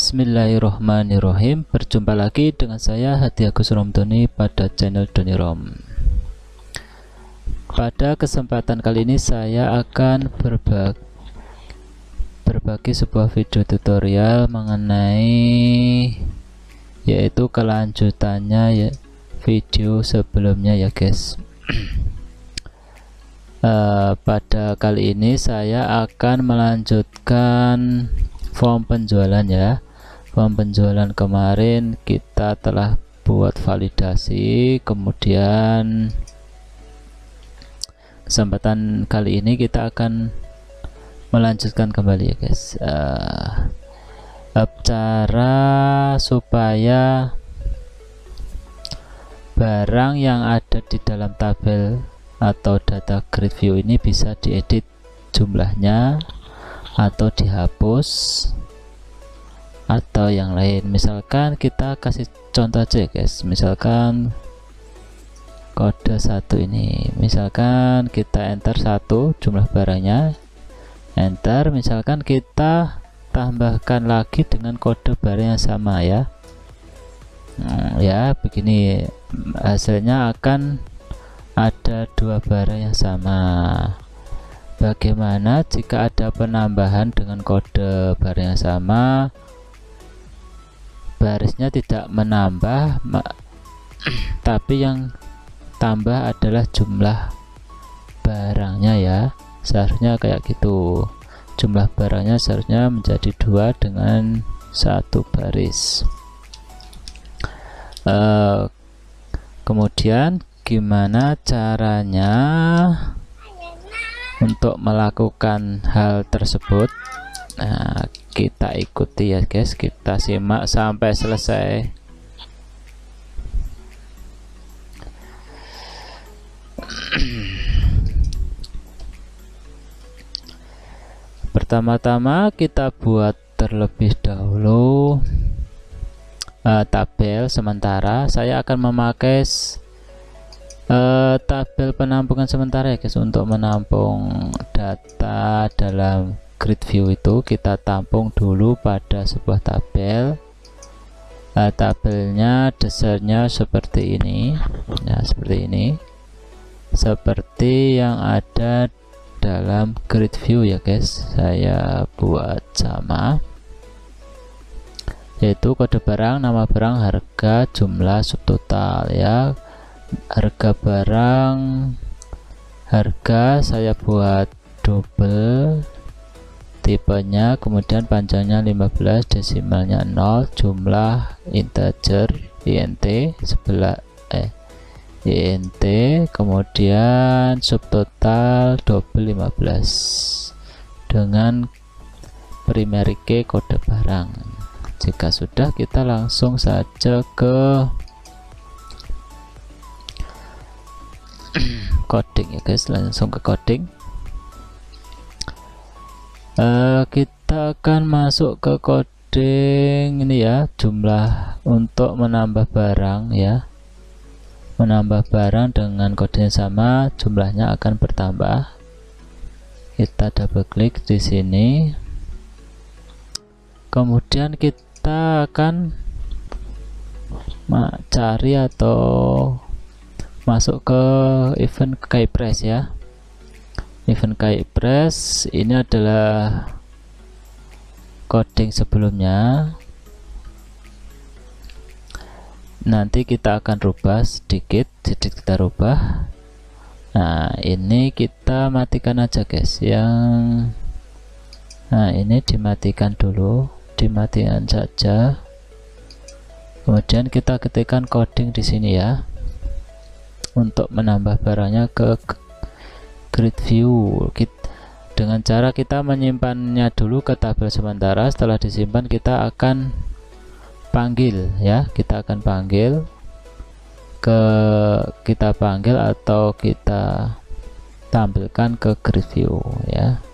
Bismillahirrohmanirrohim. Berjumpa lagi dengan saya Hadi Agus Romdoni pada channel Donirom. Pada kesempatan kali ini saya akan berbagi sebuah video tutorial mengenai yaitu kelanjutannya ya video sebelumnya ya guys. Pada kali ini saya akan melanjutkan form penjualan ya. Form penjualan kemarin kita telah buat validasi, kemudian kesempatan kali ini kita akan melanjutkan kembali ya guys. Cara supaya barang yang ada di dalam tabel atau data grid view ini bisa diedit jumlahnya atau dihapus atau yang lain. Misalkan kita kasih contoh aja guys, misalkan kode 1 ini, misalkan kita enter 1 jumlah barangnya, enter, misalkan kita tambahkan lagi dengan kode barang yang sama ya. Ya begini hasilnya akan ada dua barang yang sama. Bagaimana jika ada penambahan dengan kode barang yang sama, barisnya tidak menambah tapi yang tambah adalah jumlah barangnya ya. Seharusnya kayak gitu, jumlah barangnya seharusnya menjadi 2 dengan 1 baris. Kemudian gimana caranya untuk melakukan hal tersebut? Nah, kita ikuti ya guys, kita simak sampai selesai. Pertama-tama kita buat terlebih dahulu tabel sementara. Saya akan memakai tabel penampungan sementara ya guys. Untuk menampung data dalam grid view itu kita tampung dulu pada sebuah tabel. Tabelnya desainnya seperti ini ya, seperti ini, seperti yang ada dalam grid view ya guys. Saya buat sama, yaitu kode barang, nama barang, harga, jumlah, subtotal ya. Harga barang, harga saya buat double tipenya, kemudian panjangnya 15, desimalnya 0, jumlah integer int sebelah int, kemudian subtotal double 15 dengan primary key kode barang. Jika sudah, kita langsung saja ke coding ya guys, langsung ke coding. Kita akan masuk ke coding ini ya, jumlah untuk menambah barang ya. Menambah barang dengan kode yang sama, jumlahnya akan bertambah. Kita double klik di sini, kemudian kita akan cari atau masuk ke event KeyPress ya. Event KeyPress ini adalah coding sebelumnya. Nanti kita akan rubah sedikit kita rubah. Nah, ini kita matikan aja guys. Nah, ini dimatikan dulu, dimatikan saja. Kemudian kita ketikkan coding di sini ya, untuk menambah barangnya ke grid view. Dengan cara kita menyimpannya dulu ke tabel sementara. Setelah disimpan kita akan panggil ya, kita akan panggil atau kita tampilkan ke grid view ya.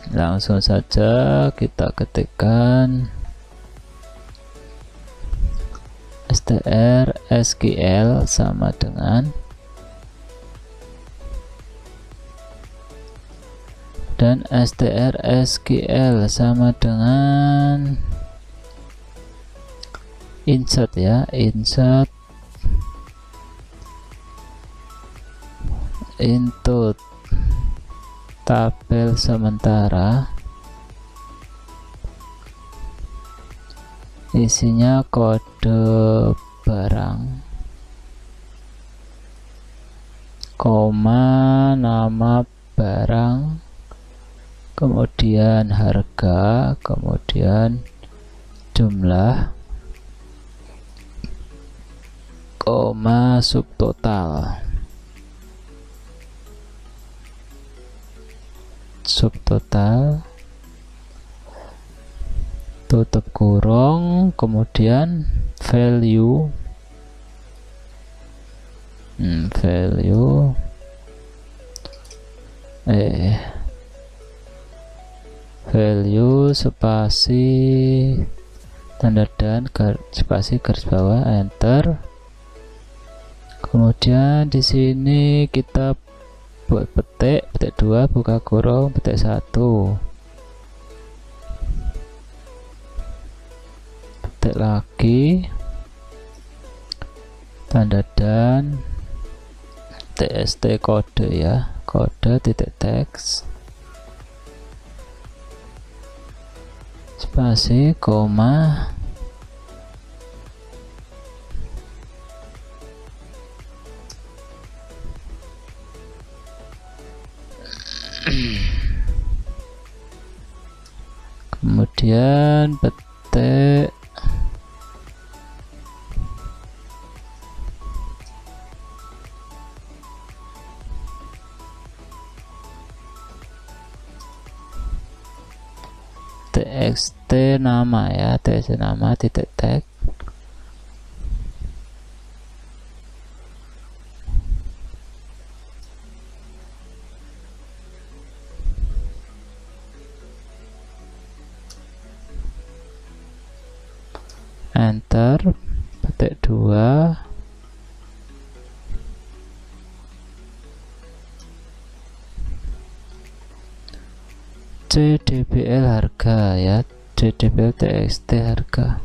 Langsung saja kita ketikkan str sql sama dengan dan strSQL sama dengan insert ya, insert into tabel sementara, isinya kode barang, koma nama barang, kemudian harga, kemudian jumlah, koma subtotal, tutup kurung, kemudian value value spasi tanda dan spasi garis bawah, enter. Kemudian di sini kita buat petik 2 buka kurung petik 1, petik lagi tanda dan tst kode ya, kode titik teks spasi koma kemudian petik txt nama ya, txt nama titik tag enter, petik 2 cdbl harga ya, cdbl txt harga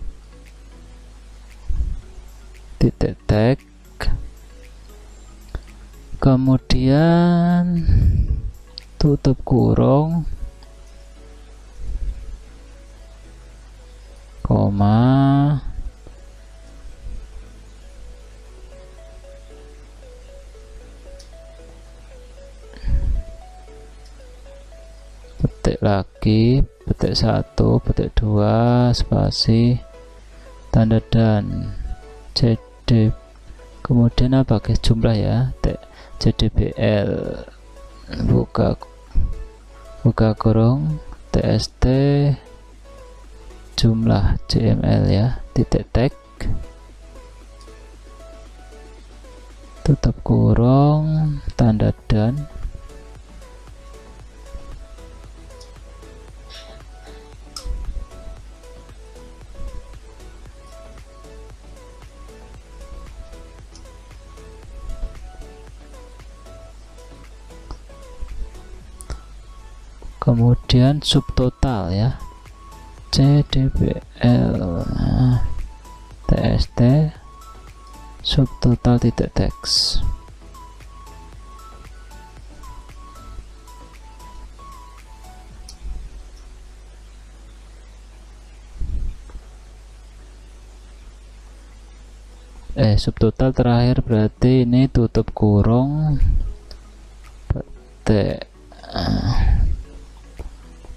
titik tag, kemudian tutup kurung koma petik lagi petik 1 petik 2 spasi tanda dan cd, kemudian apa guys, jumlah ya, cdbl buka kurung tst jumlah jml ya, titik tag tutup kurung tanda dan kemudian subtotal ya, cdbl tst subtotal titik teks subtotal terakhir, berarti ini tutup kurung petik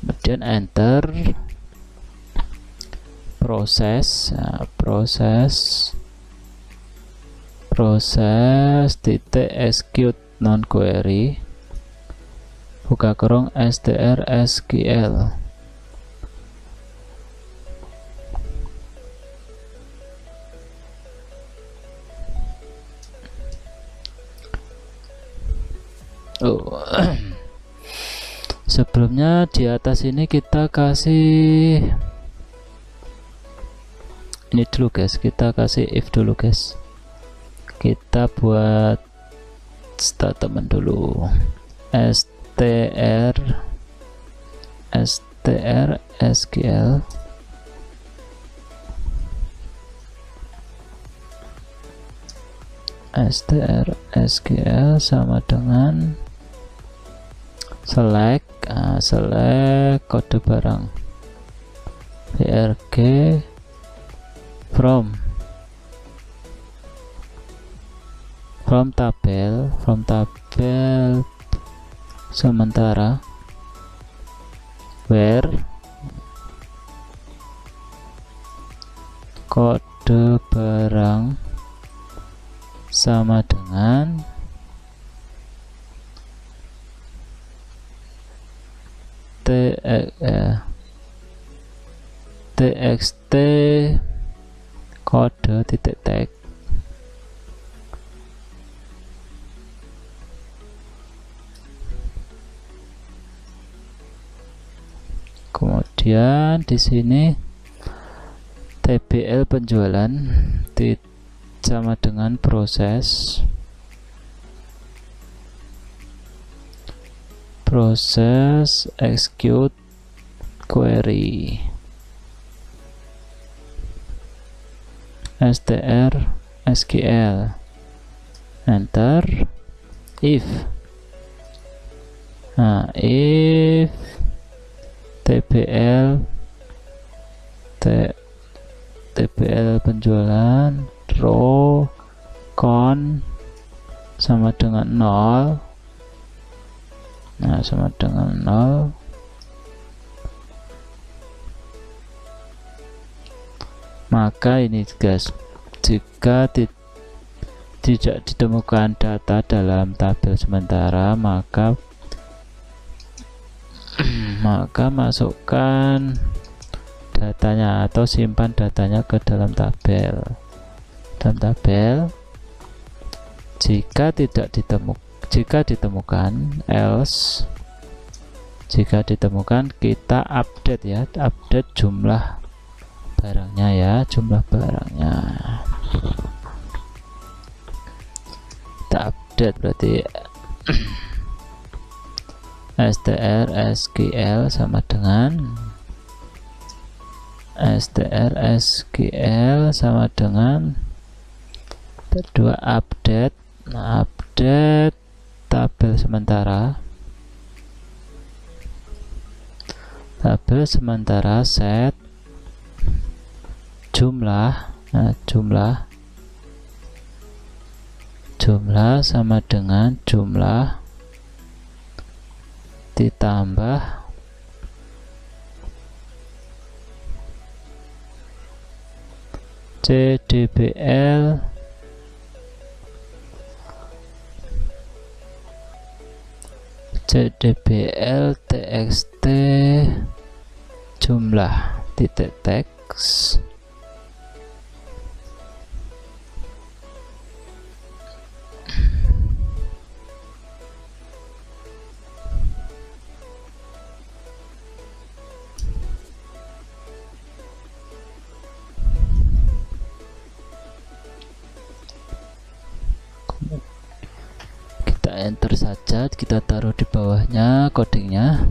kemudian enter, proses titik execute non query buka kurung strSQL sebelumnya di atas ini kita kasih ini dulu guys, kita kasih if dulu guys, kita buat statement dulu str str sql sama dengan select kode barang brg from tabel sementara where kode barang sama dengan txt kode titik tag kemudian di sini tbl penjualan sama dengan proses execute query str sql enter if tbl penjualan row count sama dengan 0, sama dengan 0, maka ini guys, jika tidak ditemukan data dalam tabel sementara, maka masukkan datanya atau simpan datanya ke dalam tabel. Jika ditemukan else, jika ditemukan kita update ya, update jumlah barangnya ya, kita update berarti str sql sama dengan kedua update, update tabel sementara set jumlah, jumlah sama dengan jumlah ditambah cdbl txt jumlah titik teks enter saja, kita taruh di bawahnya codingnya.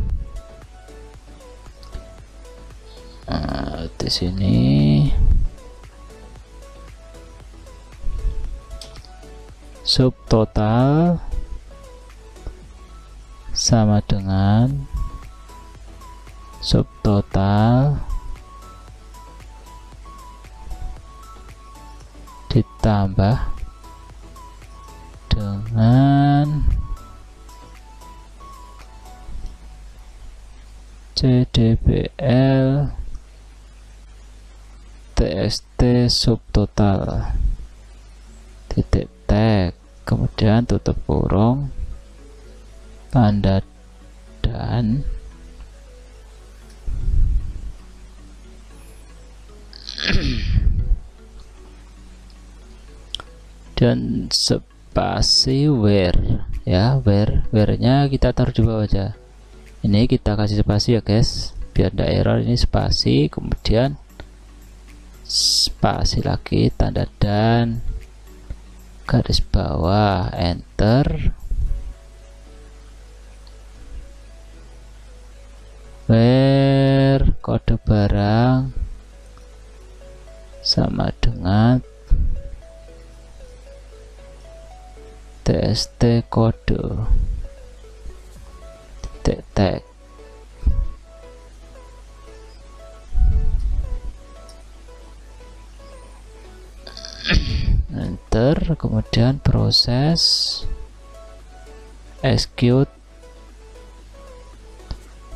Di sini subtotal sama dengan subtotal ditambah dengan cdbl txt subtotal titik tag, kemudian tutup kurung, tanda dan spasi where ya, where-nya kita taruh di bawah aja. Ini kita kasih spasi ya guys, biar tidak error. Ini spasi, kemudian spasi lagi, tanda dan, garis bawah, enter. kode barang sama dengan tst kode titik tag. Enter, kemudian proses execute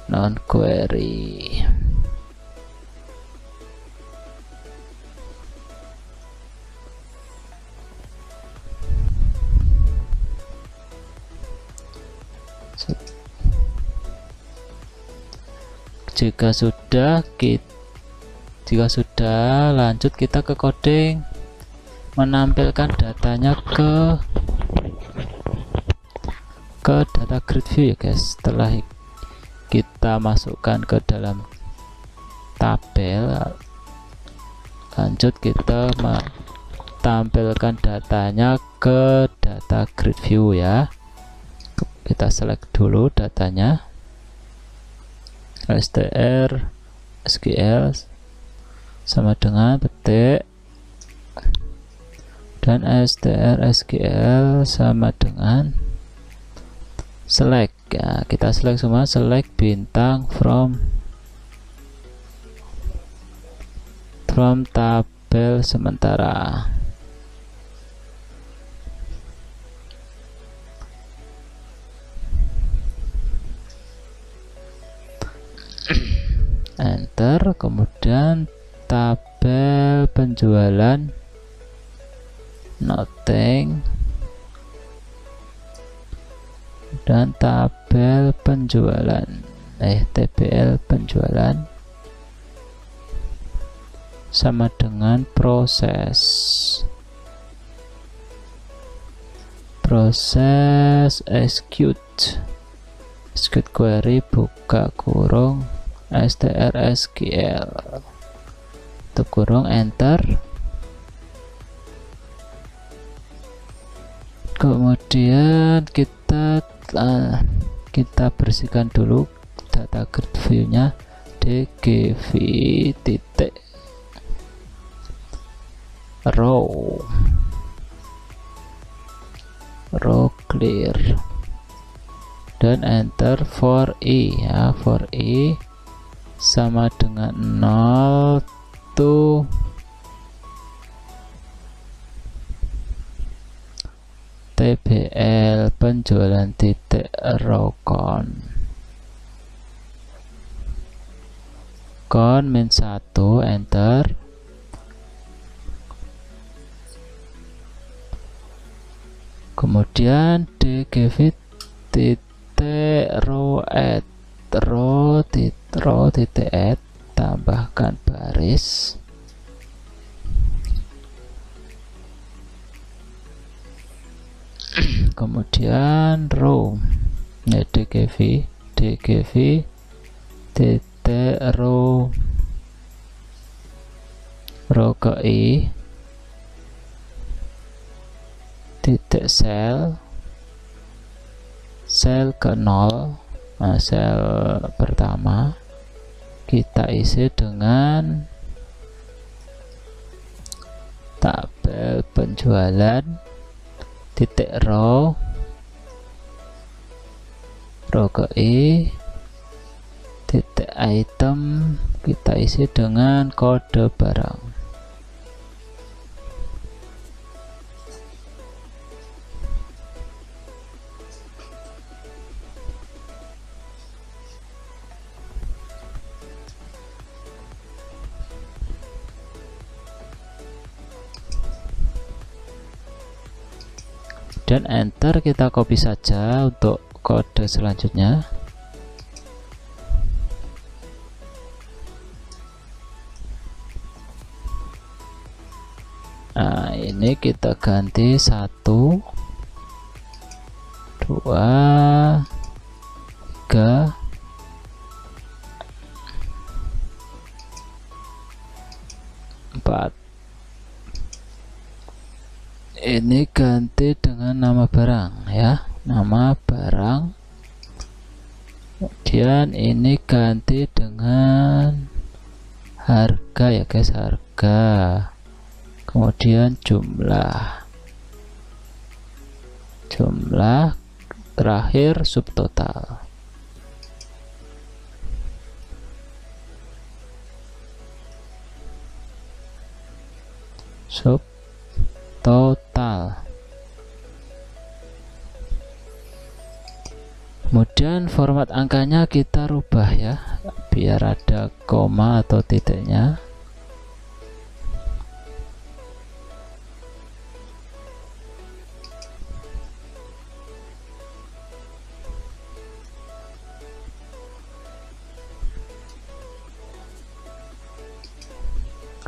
non query. Jika sudah lanjut kita ke coding, menampilkan datanya ke data grid view ya guys. Setelah kita masukkan ke dalam tabel, lanjut kita tampilkan datanya ke data grid view ya. Kita select dulu datanya, str sql sama dengan petik, dan str sql sama dengan select ya. Kita select semua, select bintang from tabel sementara. Enter, kemudian tabel penjualan nothing, dan tabel penjualan tbl penjualan sama dengan proses execute query buka kurung str sql tutup kurung, enter. Kemudian kita bersihkan dulu data grid view-nya, dgv titik row clear, dan enter for i ya. For i sama dengan 0 to tbl penjualan titik row count min 1, enter. Kemudian dgv titik row titik add, tambahkan baris, kemudian row ya, dgv titik row ke i titik sel ke 0. Nah, sel pertama kita isi dengan tabel penjualan titik row ke i titik item, kita isi dengan kode barang. Dan enter, kita copy saja untuk kode selanjutnya. Nah, ini kita ganti 1 2 3 4. Ini ganti dengan nama barang ya, nama barang. Kemudian ini ganti dengan harga ya guys, harga, kemudian jumlah terakhir subtotal. Kemudian format angkanya kita rubah ya, biar ada koma atau titiknya.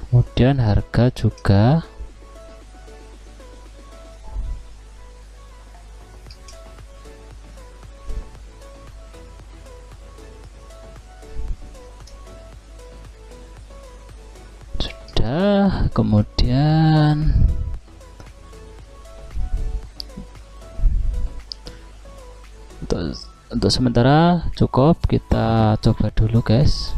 Kemudian harga juga sudah. Kemudian untuk sementara cukup, kita coba dulu guys.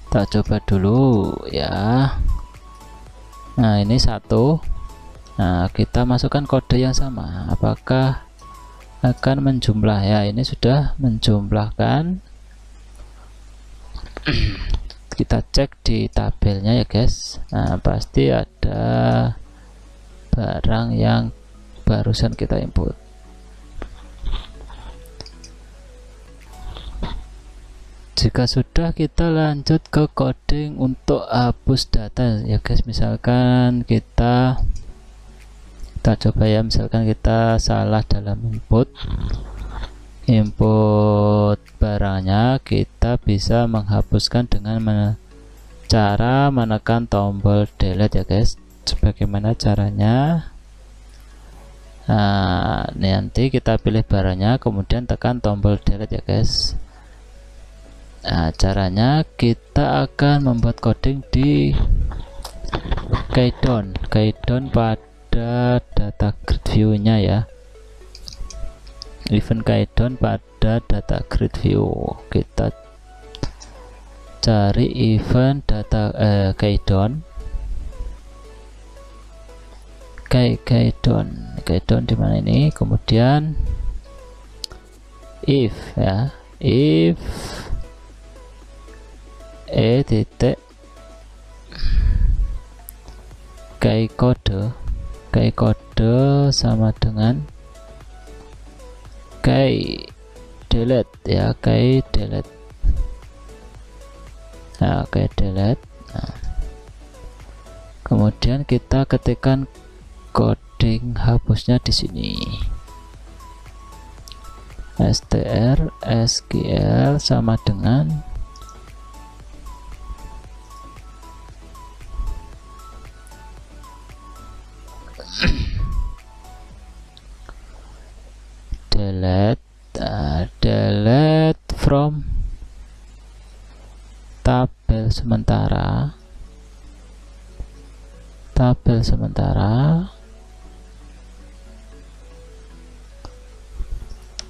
Kita coba dulu ya. Nah ini satu. Nah kita masukkan kode yang sama, apakah akan menjumlah ya. Ini sudah menjumlahkan. Kita cek di tabelnya ya guys. Nah pasti ada barang yang barusan kita input. Jika sudah, kita lanjut ke coding untuk hapus data ya guys. Misalkan kita coba ya, misalkan kita salah dalam input barangnya, kita bisa menghapuskan dengan cara menekan tombol delete ya guys. Bagaimana caranya? Nah nanti kita pilih barangnya, kemudian tekan tombol delete ya guys. Nah caranya kita akan membuat coding di Keydown pada data grid view nya ya, event Keydown pada data grid view. Kita cari event data Keydown di mana ini, kemudian if ya, if titik key kode sama dengan key delete ya, key delete. Nah key delete. Nah, kemudian kita ketikkan coding hapusnya di sini, str sql sama dengan delete from tabel sementara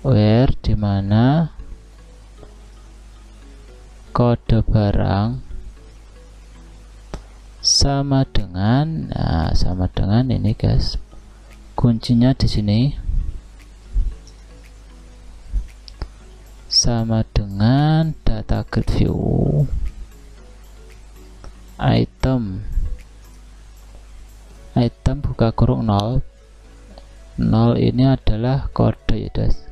where, dimana kode barang sama dengan, nah sama dengan ini guys, kuncinya di sini, sama dengan data grid view item buka kurung 0 ini adalah kode ya guys,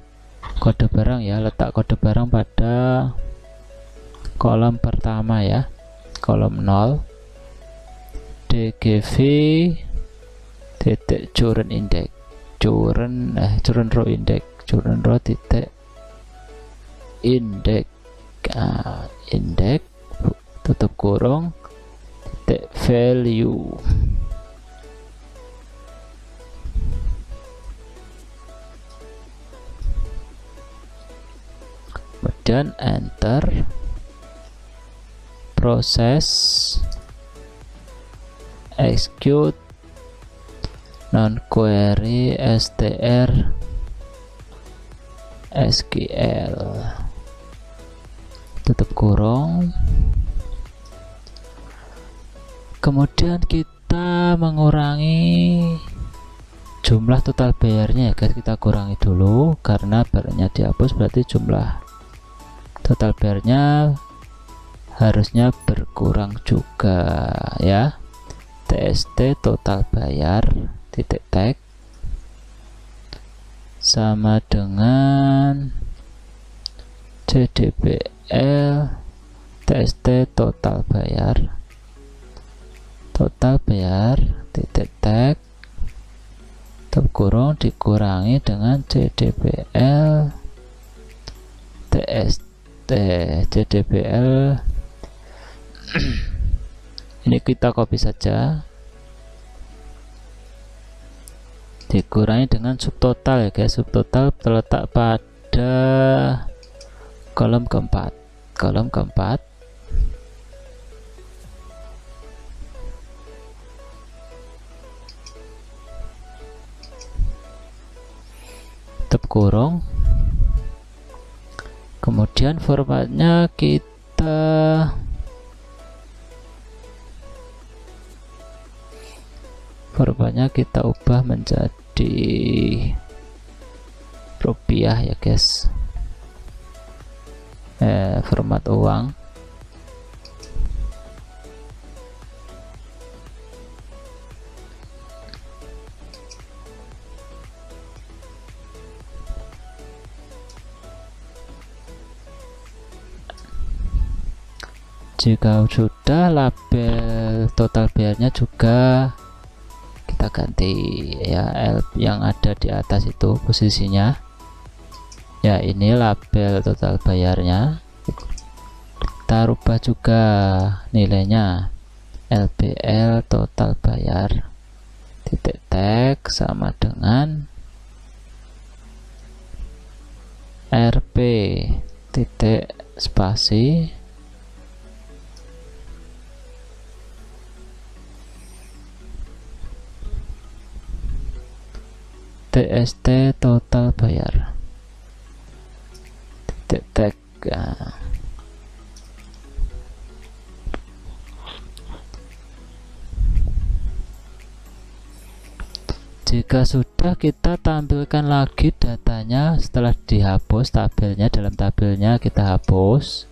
kode barang ya. Letak kode barang pada kolom pertama ya, kolom 0, dgv titik current index, current row index, current row titik index, index tutup kurung titik value. Kemudian enter, proses, execute non query str sql, tutup kurung, kemudian kita mengurangi jumlah total bayarnya ya guys. Kita kurangi dulu karena barangnya dihapus, berarti jumlah total bayarnya harusnya berkurang juga ya. TST total bayar titik tag sama dengan CDBL TST total bayar titik tag tutup kurung dikurangi dengan CDBL TST CDBL ini kita copy saja, dikurangi dengan subtotal ya guys. Subtotal terletak pada kolom keempat, tutup kurung, kemudian formatnya kita ubah menjadi rupiah ya guys, format uang. Jika sudah, label total bayarnya juga kita ganti ya, yang ada di atas itu posisinya ya. Ini label total bayarnya kita rubah juga nilainya, LBL total bayar titik tag sama dengan RP titik spasi TST total bayar titik tag. Jika sudah, kita tampilkan lagi datanya setelah dihapus tabelnya. Dalam tabelnya kita hapus.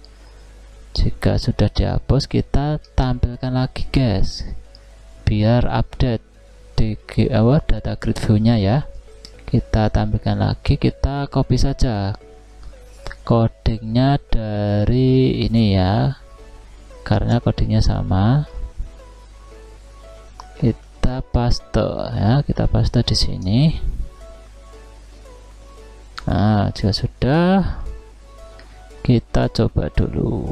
Jika sudah dihapus, kita tampilkan lagi guys, biar update di data grid view nya ya. Kita tampilkan lagi, kita copy saja codingnya dari ini ya, karena codingnya sama. Kita paste ya, kita paste di sini. Nah, jika sudah, kita coba dulu.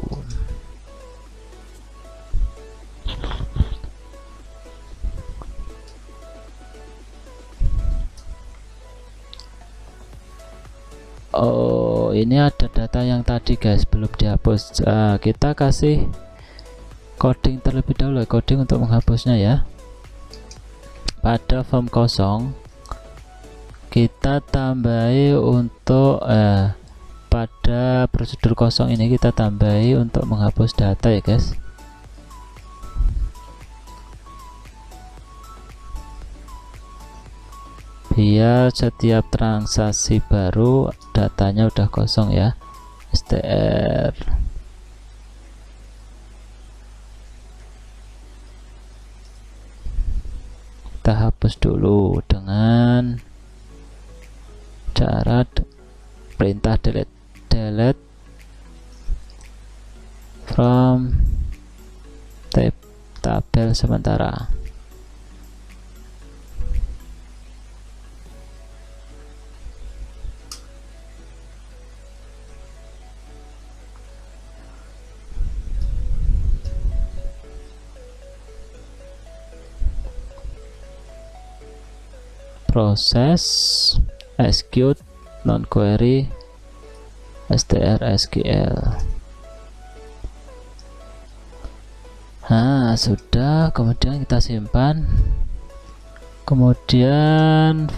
Oh, ini ada data yang tadi guys belum dihapus. Kita kasih coding terlebih dahulu, coding untuk menghapusnya ya. Pada form kosong kita tambahi untuk pada prosedur kosong ini kita tambahi untuk menghapus data ya guys. Biar setiap transaksi baru datanya udah kosong ya. STR kita hapus dulu dengan cara perintah delete from tabel sementara. Proses execute non query str SQL. Nah, sudah, kemudian kita simpan. Kemudian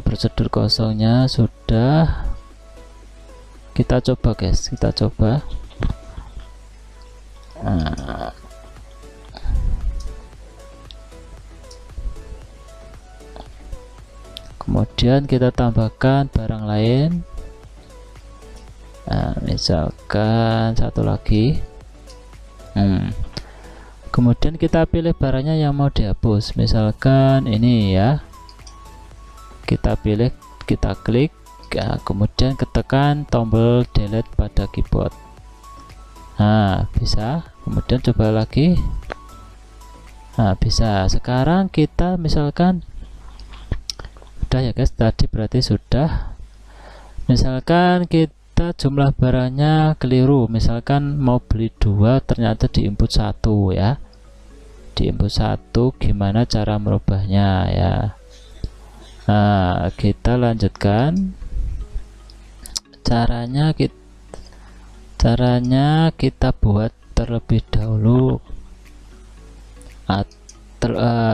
prosedur kosongnya sudah, Kita coba guys, kita coba. Kemudian kita tambahkan barang lain. Misalkan satu lagi. Kemudian kita pilih barangnya yang mau dihapus, misalkan ini ya. Kita pilih, kita klik, kemudian ketekan tombol delete pada keyboard. Bisa. Kemudian coba lagi. Bisa. Sekarang kita misalkan sudah ya guys, tadi berarti sudah. Misalkan kita jumlah barangnya keliru, misalkan mau beli 2 ternyata di input 1 ya. Di input 1 gimana cara merubahnya ya. Kita lanjutkan. Caranya kita buat terlebih dahulu.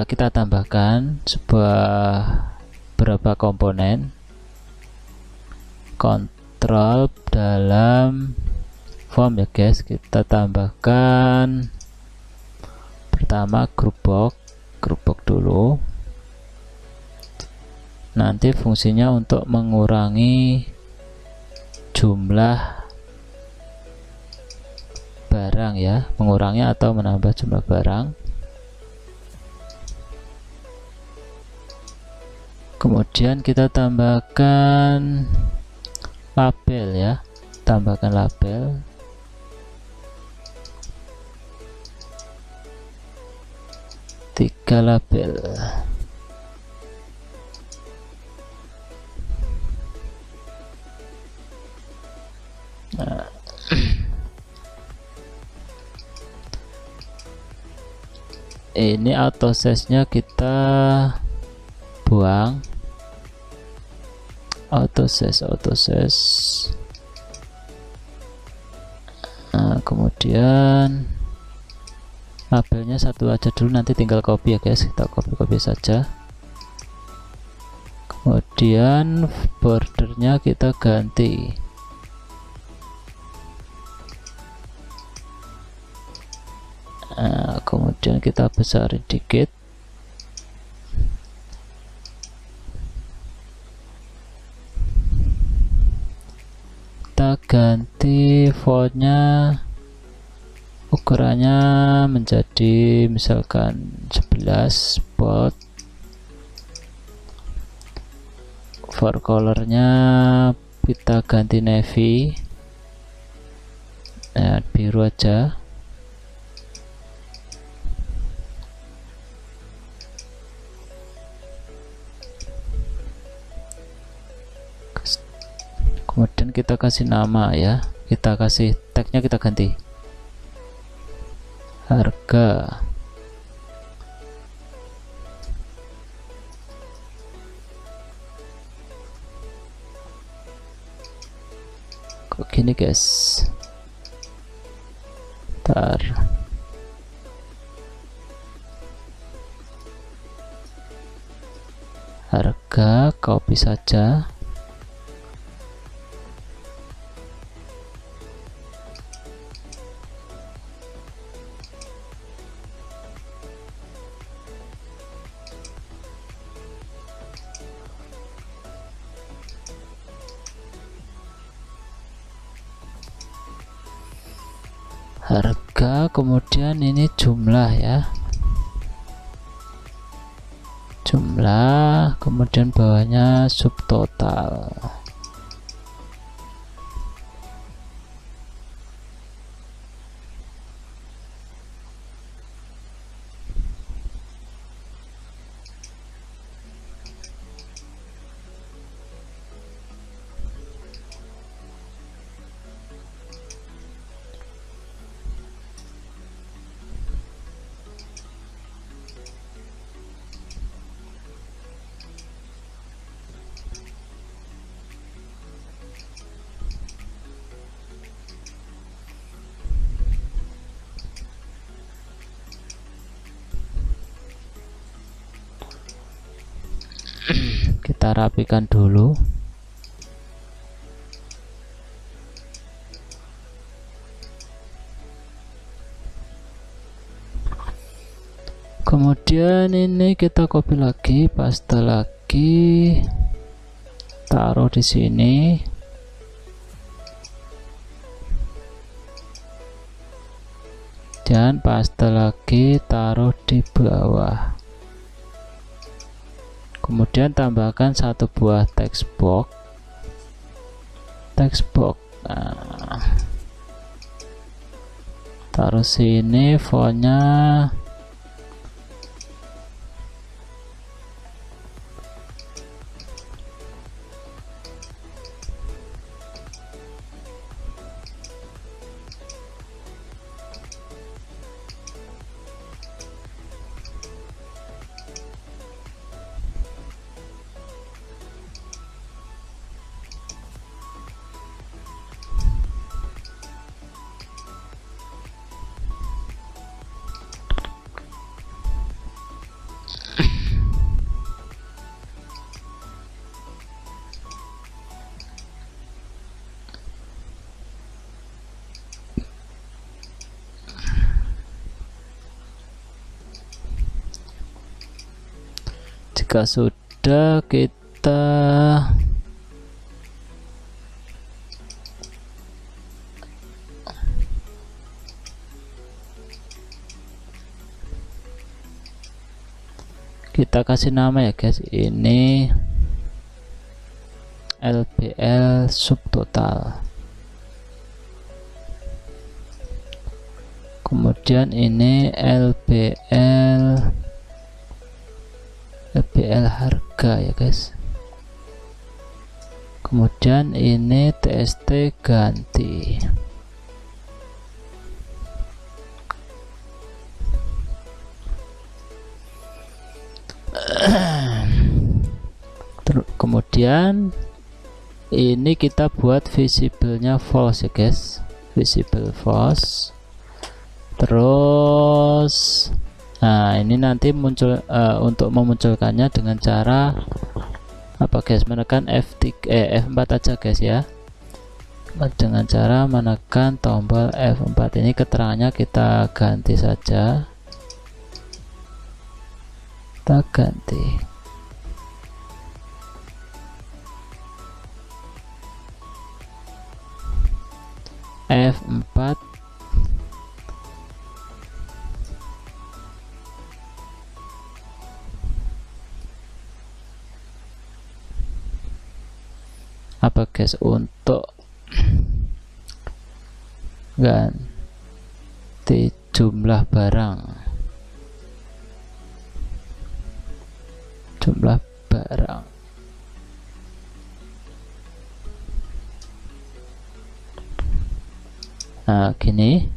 Kita tambahkan beberapa komponen kontrol dalam form ya guys. Kita tambahkan pertama group box dulu. Nanti fungsinya untuk mengurangi jumlah barang ya, mengurangi atau menambah jumlah barang. Kemudian kita tambahkan label ya, tambahkan label. Tiga label. Ini auto size nya kita buang. Auto size. Kemudian labelnya satu aja dulu, nanti tinggal copy ya guys. Kita copy saja. Kemudian bordernya kita ganti. Kemudian kita besarin dikit. Kita ganti fontnya, ukurannya menjadi misalkan 11 bold. For colornya kita ganti navy, biru aja. Kemudian kita kasih nama ya, kita kasih tagnya, kita ganti harga. Kok gini guys, ntar harga copy saja. Harga, kemudian ini jumlah ya, jumlah, kemudian bawahnya subtotal. Kita rapikan dulu. Kemudian ini kita copy lagi, paste lagi, taruh di sini. Dan paste lagi, taruh di bawah. Kemudian tambahkan satu buah text box. Nah, taruh sini fontnya jika sudah kita kasih nama ya guys, ini LBL subtotal. Kemudian ini LBL harga ya guys. Kemudian ini TST ganti. Kemudian ini kita buat visible-nya false ya guys, visible false. Terus nah ini nanti muncul untuk memunculkannya dengan cara apa guys, menekan F4 aja guys ya, dengan cara menekan tombol F4. Ini keterangannya kita ganti saja, kita ganti F4 apa guys, untuk ganti jumlah barang, nah gini.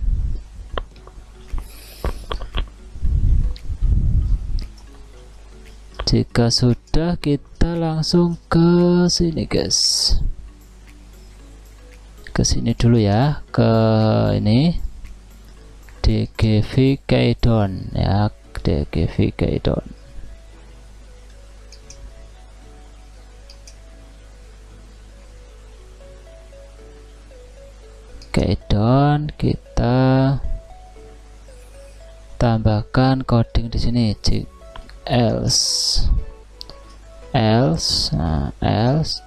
Jika sudah, kita langsung ke sini guys, ke sini dulu ya, ke ini DGV Keydon ya, DGV Keydon. Kita tambahkan coding di sini, else, nah, else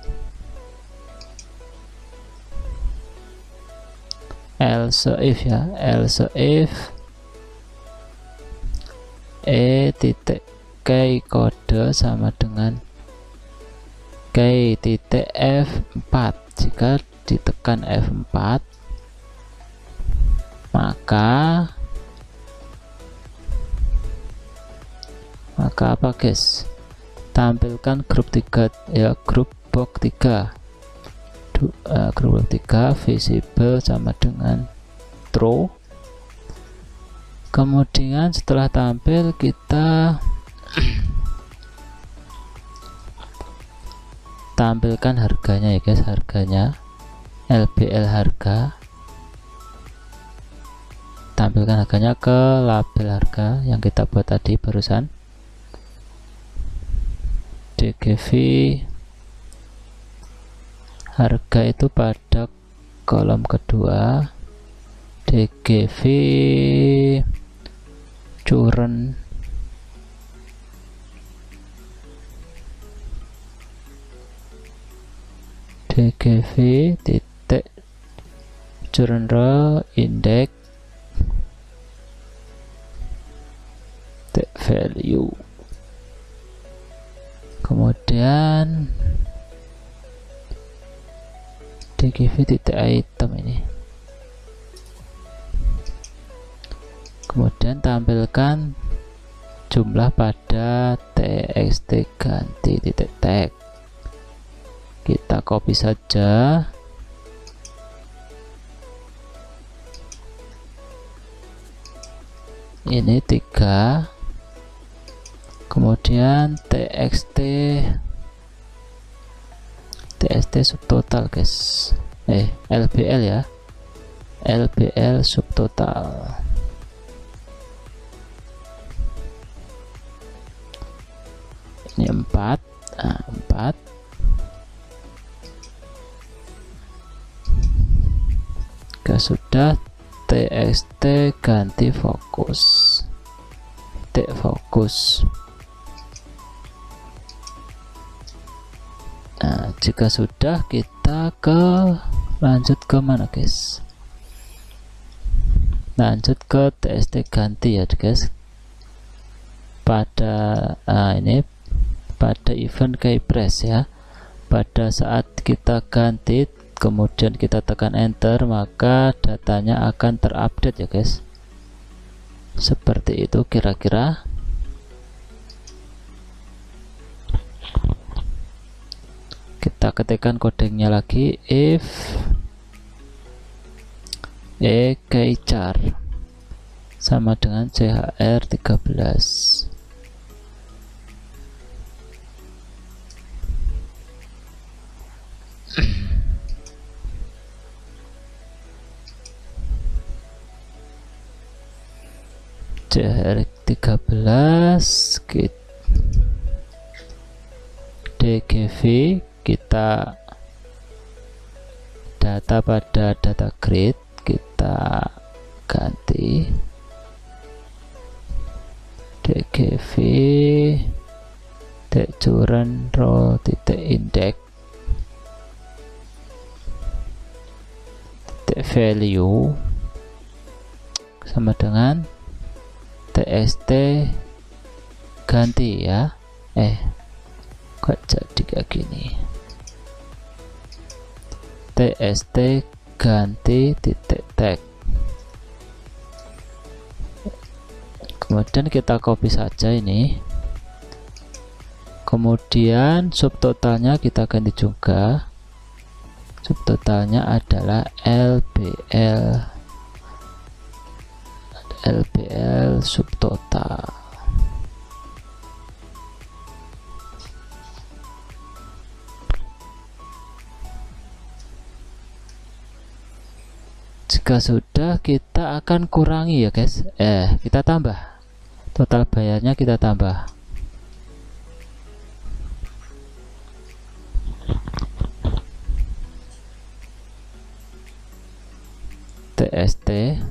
if ya, else if titik k kode sama dengan k titik F4. Jika ditekan F4 maka apa guys, tampilkan grup 3 ya, grup box 3, grup 3 visible sama dengan true. Kemudian setelah tampil kita tampilkan harganya ya guys, harganya LBL harga, tampilkan harganya ke label harga yang kita buat tadi barusan. DGV harga itu pada kolom kedua, DGV current DGV titik genre index titik value, kemudian DGV titik item ini, kemudian tampilkan jumlah pada txt ganti titik tag. Kita copy saja, ini 3, kemudian txt subtotal guys, lbl ya, lbl subtotal. Ini 4, 4. Sudah, txt ganti fokus, titik fokus. Nah, jika sudah, kita lanjut ke mana guys, lanjut ke txt ganti ya guys, pada ini pada event keypress ya. Pada saat kita ganti kemudian kita tekan enter, maka datanya akan terupdate ya guys, seperti itu kira-kira. Kita ketikkan kodenya lagi, if char sama dengan chr 13. chr 13 DGV kita data pada data grid, kita ganti DGV titik current row titik index titik value sama dengan txt ganti ya, kok jadi kayak gini, txt ganti titik tag. Kemudian kita copy saja ini, kemudian subtotalnya kita ganti juga, subtotalnya adalah lbl subtotal. Jika sudah, kita akan kurangi ya guys, kita tambah total bayarnya, kita tambah txt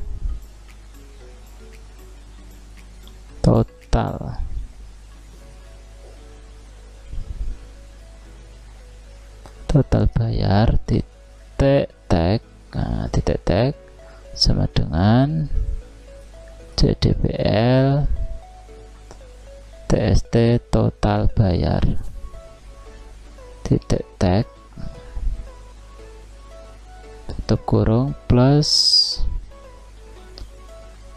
total bayar titik tag, titik tag sama dengan jdbl txt total bayar titik tag tutup kurung plus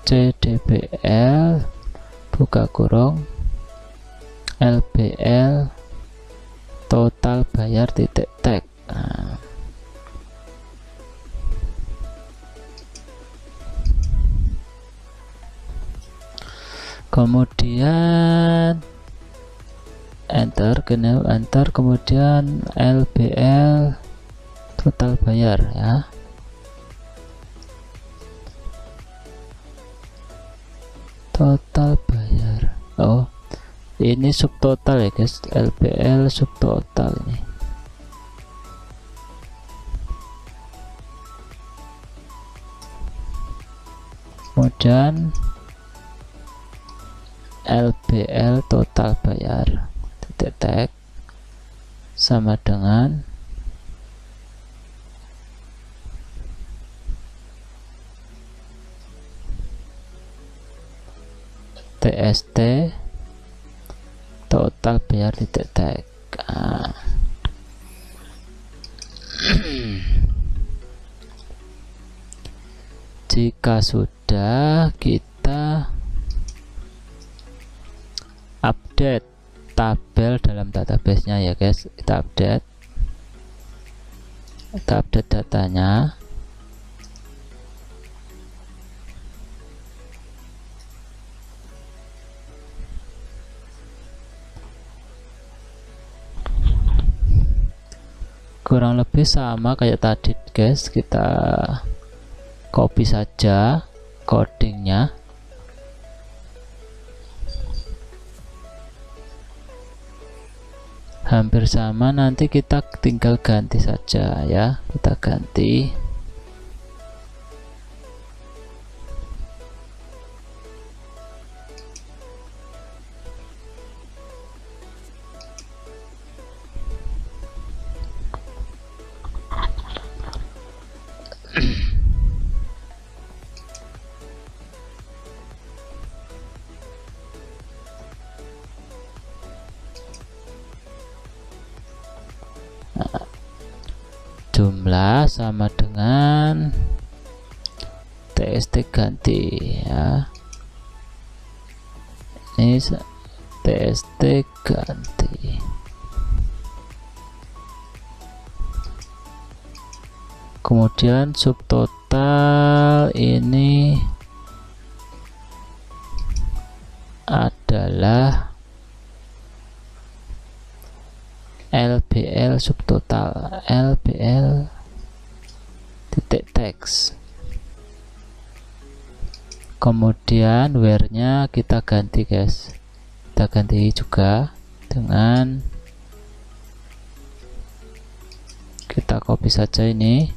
jdbl buka kurung lbl total bayar titik tag. Kemudian enter, kemudian lbl total bayar ya, total bayar. Oh, ini subtotal ya guys, lbl subtotal ini. Kemudian lbl total bayar titik tag sama dengan TST total bayar titik tag. Jika sudah, kita update tabel dalam database-nya ya guys. Kita update datanya. Kurang lebih sama kayak tadi guys, kita copy saja codingnya. Hampir sama, nanti kita tinggal ganti saja ya, kita ganti. Jumlah sama dengan TST ganti ya, ini TST ganti. Kemudian subtotal ini adalah LBL subtotal, LBL titik teks. Kemudian where-nya kita ganti guys, kita ganti juga dengan, kita copy saja ini.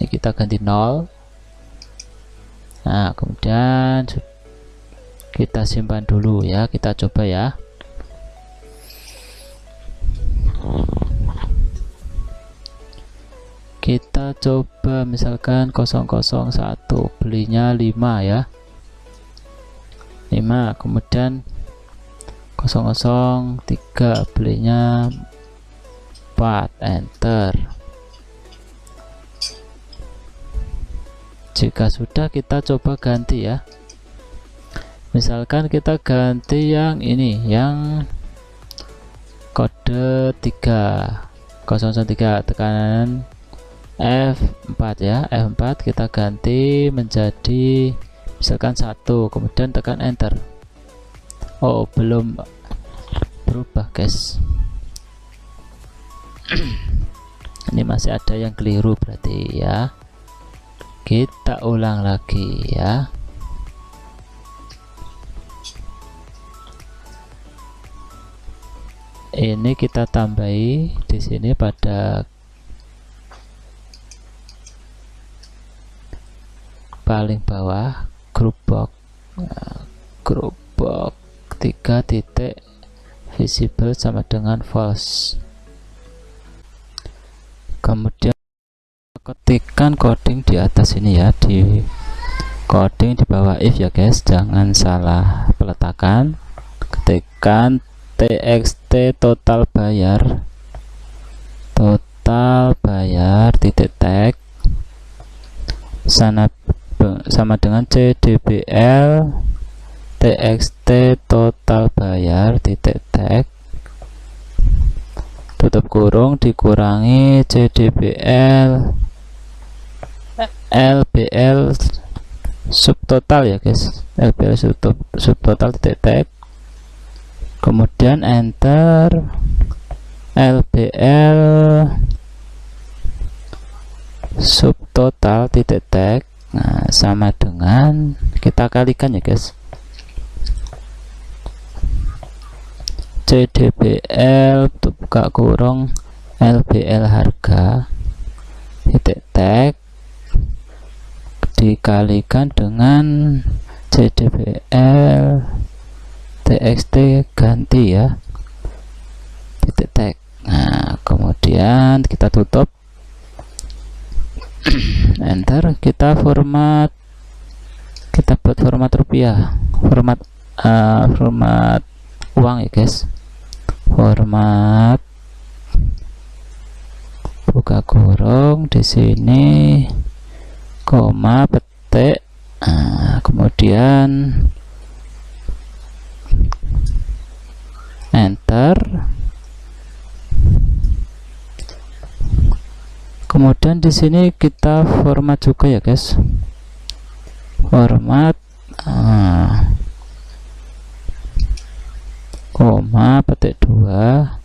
Ini kita ganti 0. Nah, kemudian kita simpan dulu ya, kita coba ya. Kita coba misalkan 001 belinya 5 ya, 5. Kemudian 003 belinya 4, enter. Jika sudah, kita coba ganti ya. Misalkan kita ganti yang ini, yang kode 003 tekanan F4 ya, F4 kita ganti menjadi misalkan 1, kemudian tekan enter. Oh, belum berubah guys. Ini masih ada yang keliru berarti ya, kita ulang lagi ya. Ini kita tambahi di sini pada paling bawah group box, group box 3 titik visible sama dengan false. Kemudian ketikkan coding di atas ini ya, di coding di bawah if ya guys, jangan salah peletakan. Ketikkan TXT total bayar titik tag sama dengan CDBL TXT total bayar titik tag tutup kurung dikurangi CDBL LBL subtotal ya guys, LBL subtotal titik tag. Kemudian enter LBL subtotal titik tag. Nah, sama dengan, kita kalikan ya guys, CDBL buka kurung LBL harga titik tag dikalikan dengan CDBL TXT ganti ya titik tag. Nah, kemudian kita tutup. enter. Kita buat format rupiah, format uang ya guys. Format buka kurung, di sini koma, petik, kemudian enter. Kemudian di sini kita format juga ya guys, format koma, petik 2,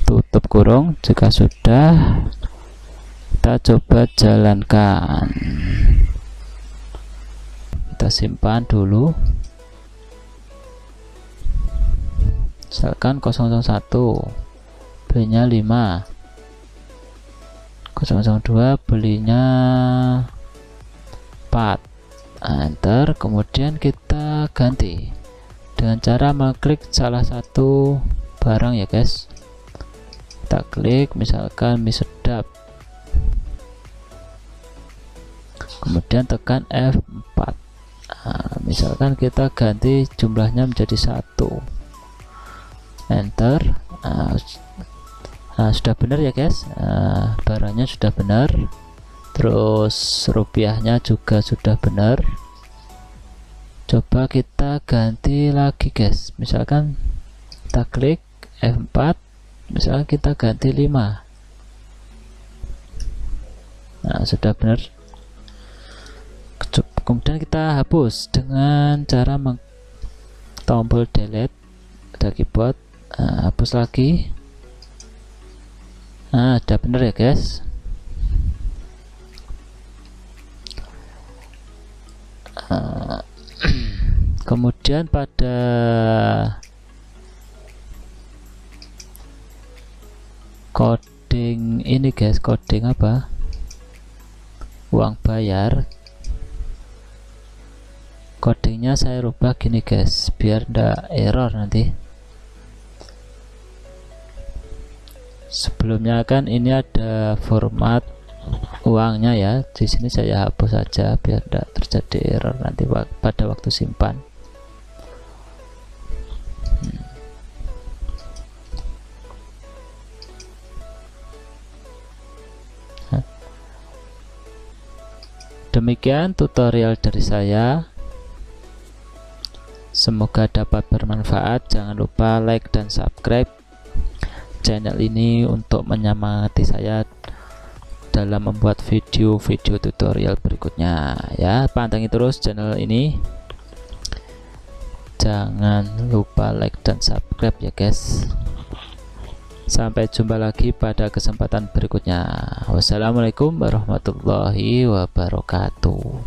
tutup kurung. Jika sudah, kita coba jalankan, kita simpan dulu. Misalkan 001, B nya 5, 002 belinya 4, enter. Kemudian kita ganti dengan cara mengklik salah satu barang ya guys. Kita klik misalkan mie sedap, kemudian tekan F4. Misalkan kita ganti jumlahnya menjadi 1, enter. Sudah benar ya guys, barangnya sudah benar, terus rupiahnya juga sudah benar. Coba kita ganti lagi guys, misalkan kita klik F4, misalkan kita ganti 5. Sudah benar. Kemudian kita hapus dengan cara tombol delete pada keyboard. Hapus lagi. Sudah benar ya guys. Kemudian pada coding ini guys, coding apa, uang bayar, codingnya saya rubah gini guys, biar ndak error nanti. Sebelumnya kan ini ada format uangnya ya, di sini saya hapus saja biar tidak terjadi error nanti pada waktu simpan. Demikian tutorial dari saya, semoga dapat bermanfaat. Jangan lupa like dan subscribe channel ini untuk menyemangati saya dalam membuat video-video tutorial berikutnya ya. Pantengin terus channel ini, jangan lupa like dan subscribe ya guys. Sampai jumpa lagi pada kesempatan berikutnya. Wassalamualaikum warahmatullahi wabarakatuh.